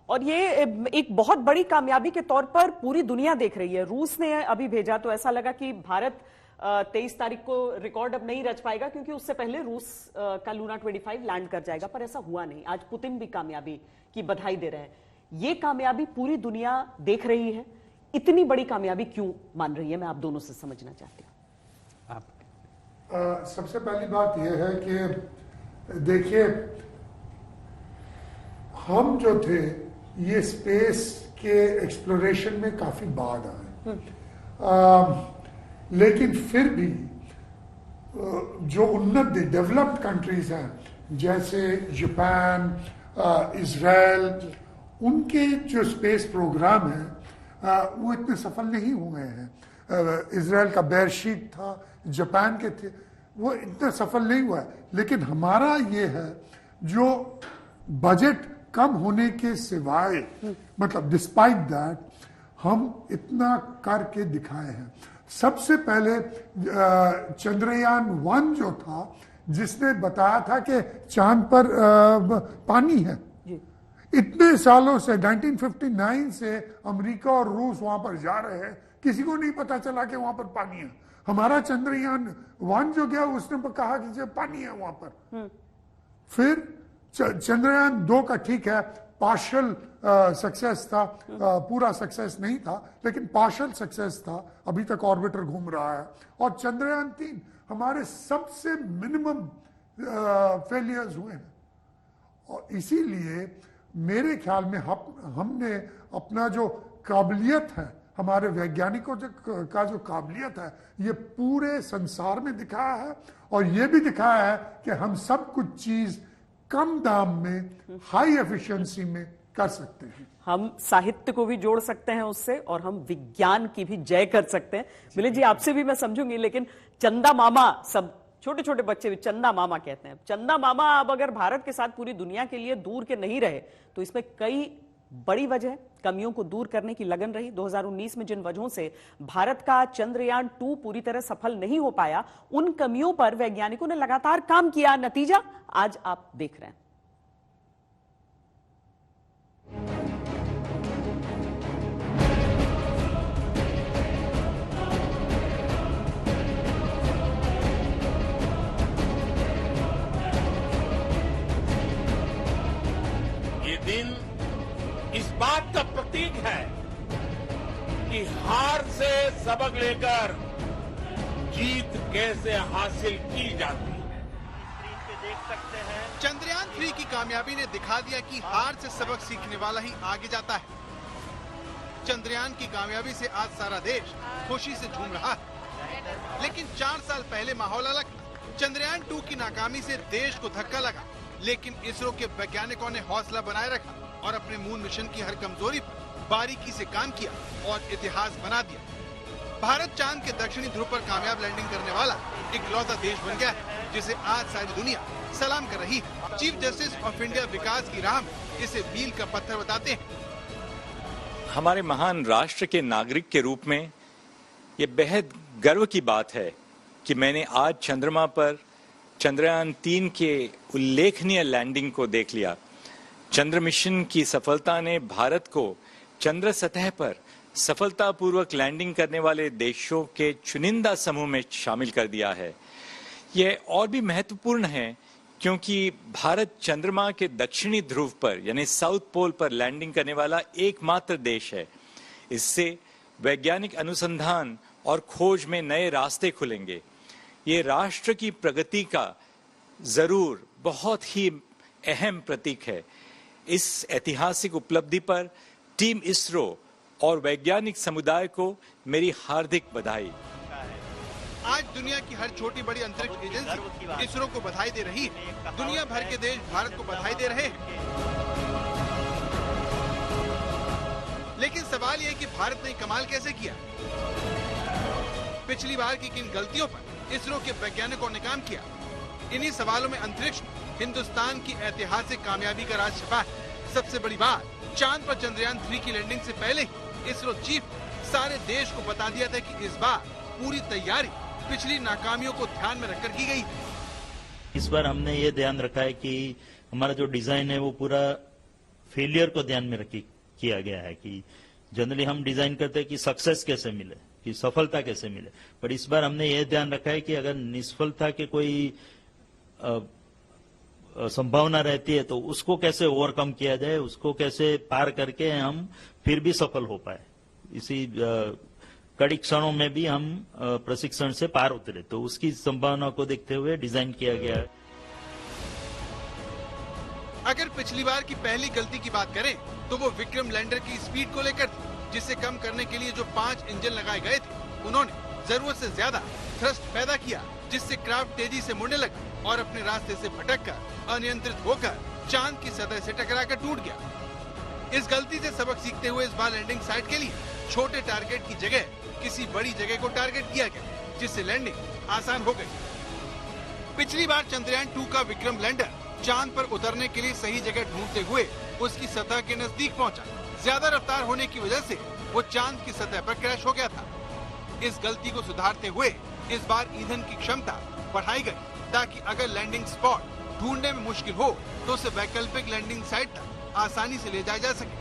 और ये एक बहुत बड़ी कामयाबी के तौर पर पूरी दुनिया देख रही है। रूस ने अभी भेजा तो ऐसा लगा कि भारत 23 तारीख को रिकॉर्ड अब नहीं रच पाएगा, क्योंकि उससे पहले रूस का लूना 25 लैंड कर जाएगा, पर ऐसा हुआ नहीं। आज पुतिन भी कामयाबी की बधाई दे रहे हैं। ये कामयाबी पूरी दुनिया देख रही है। इतनी बड़ी कामयाबी क्यों मान रही है, मैं आप दोनों से समझना चाहती हूं। सबसे पहली बात यह है कि देखिए, हम जो थे ये स्पेस के एक्सप्लोरेशन में काफी बाद आए, लेकिन फिर भी जो उन्नत डेवलप्ड कंट्रीज हैं जैसे जापान, इजराइल, उनके जो स्पेस प्रोग्राम है वो इतने सफल नहीं हुए हैं। इजराइल का बेयरशीट था, जापान के थे, वो इतना सफल नहीं हुआ है। लेकिन हमारा ये है जो बजट कम होने के सिवाय, मतलब डिस्पाइट दैट हम इतना करके दिखाए हैं। सबसे पहले चंद्रयान 1 जो था, जिसने बताया था कि चांद पर पानी है। इतने सालों से 1959 से अमेरिका और रूस वहां पर जा रहे हैं, किसी को नहीं पता चला कि वहां पर पानी है। हमारा चंद्रयान 1 जो गया उसने कहा कि पानी है वहां पर। फिर चंद्रयान 2 का ठीक है पार्शल सक्सेस था, पूरा सक्सेस नहीं था, लेकिन पार्शल सक्सेस था। अभी तक ऑर्बिटर घूम रहा है। और चंद्रयान 3 हमारे सबसे मिनिमम फेलियर्स हुए हैं। और इसीलिए मेरे ख्याल में हमने अपना जो काबिलियत है, हमारे वैज्ञानिकों का जो काबिलियत है, ये पूरे संसार में दिखाया है। और ये भी दिखाया है कि हम सब कुछ चीज कम दाम में, हाई एफिशिएंसी में कर सकते हैं। हम साहित्य को भी जोड़ सकते हैं उससे, और हम विज्ञान की भी जय कर सकते हैं। मिलिंद जी, आपसे भी मैं समझूंगी, लेकिन चंदा मामा, सब छोटे छोटे बच्चे भी चंदा मामा कहते हैं। चंदा मामा अब अगर भारत के साथ पूरी दुनिया के लिए दूर के नहीं रहे, तो इसमें कई बड़ी वजह, कमियों को दूर करने की लगन रही। 2019 में जिन वजहों से भारत का चंद्रयान 2 पूरी तरह सफल नहीं हो पाया, उन कमियों पर वैज्ञानिकों ने लगातार काम किया। नतीजा आज आप देख रहे हैं। ये दिन इस बात का प्रतीक है कि हार से सबक लेकर जीत कैसे हासिल की जाती है। स्क्रीन पे देख सकते हैं, चंद्रयान 3 की कामयाबी ने दिखा दिया कि हार से सबक सीखने वाला ही आगे जाता है। चंद्रयान की कामयाबी से आज सारा देश खुशी से झूम रहा है। लेकिन 4 साल पहले माहौल अलग था। चंद्रयान 2 की नाकामी से देश को धक्का लगा, लेकिन इसरो के वैज्ञानिकों ने हौसला बनाए रखा और अपने मून मिशन की हर कमजोरी पर बारीकी से काम किया और इतिहास बना दिया। भारत चांद के दक्षिणी ध्रुव पर कामयाब लैंडिंग करने वाला इकलौता देश बन गया है, जिसे आज सारी दुनिया सलाम कर रही है। चीफ जस्टिस ऑफ इंडिया विकास की राह में इसे मील का पत्थर बताते हैं। हमारे महान राष्ट्र के नागरिक के रूप में ये बेहद गर्व की बात है कि मैंने आज चंद्रमा पर चंद्रयान 3 के उल्लेखनीय लैंडिंग को देख लिया। चंद्र मिशन की सफलता ने भारत को चंद्र सतह पर सफलतापूर्वक लैंडिंग करने वाले देशों के चुनिंदा समूह में शामिल कर दिया है। यह और भी महत्वपूर्ण है क्योंकि भारत चंद्रमा के दक्षिणी ध्रुव पर यानी साउथ पोल पर लैंडिंग करने वाला एकमात्र देश है। इससे वैज्ञानिक अनुसंधान और खोज में नए रास्ते खुलेंगे। ये राष्ट्र की प्रगति का जरूर बहुत ही अहम प्रतीक है। इस ऐतिहासिक उपलब्धि पर टीम इसरो और वैज्ञानिक समुदाय को मेरी हार्दिक बधाई। आज दुनिया की हर छोटी बड़ी अंतरिक्ष एजेंसी इसरो को बधाई दे रही है। दुनिया भर के देश भारत को बधाई दे रहे हैं। लेकिन सवाल यह है कि भारत ने कमाल कैसे किया। पिछली बार की किन गलतियों पर इसरो के वैज्ञानिकों ने काम किया। इन्हीं सवालों में अंतरिक्ष में हिंदुस्तान की ऐतिहासिक कामयाबी का राज छिपा है। सबसे बड़ी बात, चांद पर चंद्रयान 3 की लैंडिंग से पहले ही इसरो चीफ सारे देश को बता दिया था कि इस बार पूरी तैयारी पिछली नाकामियों को ध्यान में रखकर की गई। इस बार हमने ये ध्यान रखा है कि हमारा जो डिजाइन है वो पूरा फेलियर को ध्यान में रखी किया गया है कि जनरली हम डिजाइन करते हैं कि सक्सेस कैसे मिले, कि सफलता कैसे मिले, पर इस बार हमने ये ध्यान रखा है कि अगर निष्फलता के कोई संभावना रहती है तो उसको कैसे ओवरकम किया जाए, उसको कैसे पार करके हम फिर भी सफल हो पाए। इसी कड़ी क्षणों में भी हम प्रशिक्षण से पार उतरे, तो उसकी संभावना को देखते हुए डिजाइन किया गया है। अगर पिछली बार की पहली गलती की बात करें तो वो विक्रम लैंडर की स्पीड को लेकर थी, जिसे कम करने के लिए जो 5 इंजन लगाए गए थे उन्होंने जरूरत से ज्यादा थ्रस्ट पैदा किया, जिससे क्राफ्ट तेजी से मुड़ने लगा और अपने रास्ते से भटककर अनियंत्रित होकर चांद की सतह से टकराकर टूट गया। इस गलती से सबक सीखते हुए इस बार लैंडिंग साइट के लिए छोटे टारगेट की जगह किसी बड़ी जगह को टारगेट किया गया, जिससे लैंडिंग आसान हो गई। पिछली बार चंद्रयान 2 का विक्रम लैंडर चांद पर उतरने के लिए सही जगह ढूंढते हुए उसकी सतह के नजदीक पहुंचा। ज्यादा रफ्तार होने की वजह से वो चांद की सतह पर क्रैश हो गया था। इस गलती को सुधारते हुए इस बार ईंधन की क्षमता बढ़ाई गई, ताकि अगर लैंडिंग स्पॉट ढूंढने में मुश्किल हो तो उसे वैकल्पिक लैंडिंग साइट तक आसानी से ले जाया जा सके।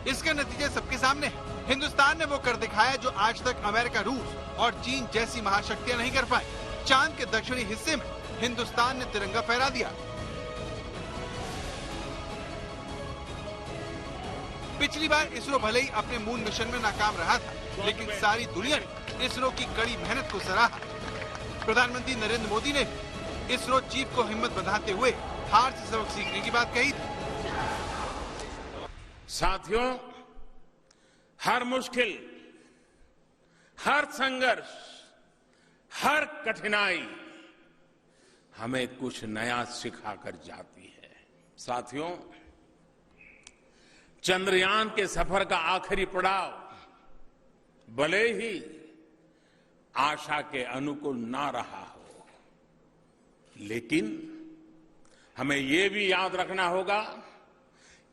इसके नतीजे सबके सामने हैं। हिंदुस्तान ने वो कर दिखाया जो आज तक अमेरिका, रूस और चीन जैसी महाशक्तियां नहीं कर पाई। चांद के दक्षिणी हिस्से में हिंदुस्तान ने तिरंगा फहरा दिया। पिछली बार इसरो भले ही अपने मून मिशन में नाकाम रहा था, लेकिन सारी दुनिया ने इसरो की कड़ी मेहनत को सराहा। प्रधानमंत्री नरेंद्र मोदी ने भी इसरो चीफ को हिम्मत बंधाते हुए हार से सबक सीखने की बात कही थी। साथियों, हर मुश्किल, हर संघर्ष, हर कठिनाई हमें कुछ नया सिखा कर जाती है। साथियों, चंद्रयान के सफर का आखिरी पड़ाव भले ही आशा के अनुकूल ना रहा हो, लेकिन हमें ये भी याद रखना होगा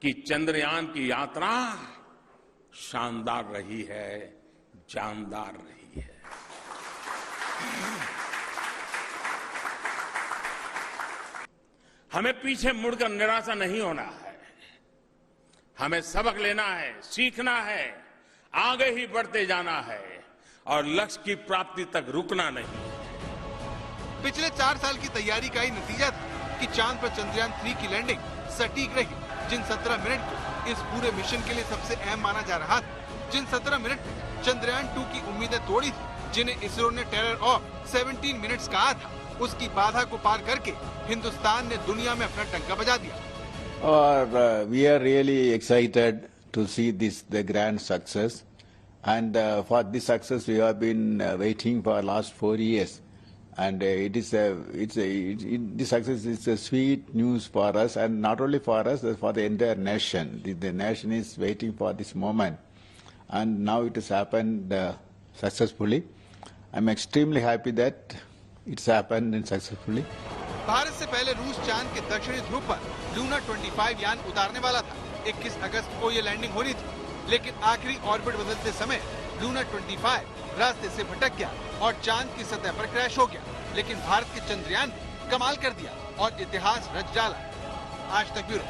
कि चंद्रयान की यात्रा शानदार रही है, जानदार रही है। हमें पीछे मुड़कर निराशा नहीं होना है। हमें सबक लेना है, सीखना है, आगे ही बढ़ते जाना है और लक्ष्य की प्राप्ति तक रुकना नहीं। पिछले 4 साल की तैयारी का ही नतीजा था कि चांद पर चंद्रयान 3 की लैंडिंग सटीक रही। जिन 17 मिनट को इस पूरे मिशन के लिए सबसे अहम माना जा रहा था, जिन 17 मिनट में चंद्रयान 2 की उम्मीदें तोड़ी थी, जिन्हें इसरो ने टेरर ऑफ 17 मिनट्स कहा था, उसकी बाधा को पार करके हिंदुस्तान ने दुनिया में अपना डंका बजा दिया। We are really excited to see this the grand success, and for this success we have been waiting for last 4 years, and this success is a sweet news for us, and not only for us, but for the entire nation. The nation is waiting for this moment, and now it has happened successfully. I'm extremely happy that it's happened successfully. Bharat से पहले रूस चांद के दक्षिणी ध्रुव पर Luna 25 यान उतारने वाला था। 21 अगस्त को ये लैंडिंग होनी थी, लेकिन आखिरी ऑर्बिट बदलते समय लूना 25 रास्ते से भटक गया और चांद की सतह पर क्रैश हो गया। लेकिन भारत के चंद्रयान ने कमाल कर दिया और इतिहास रच डाला। आज तक ब्यूरो।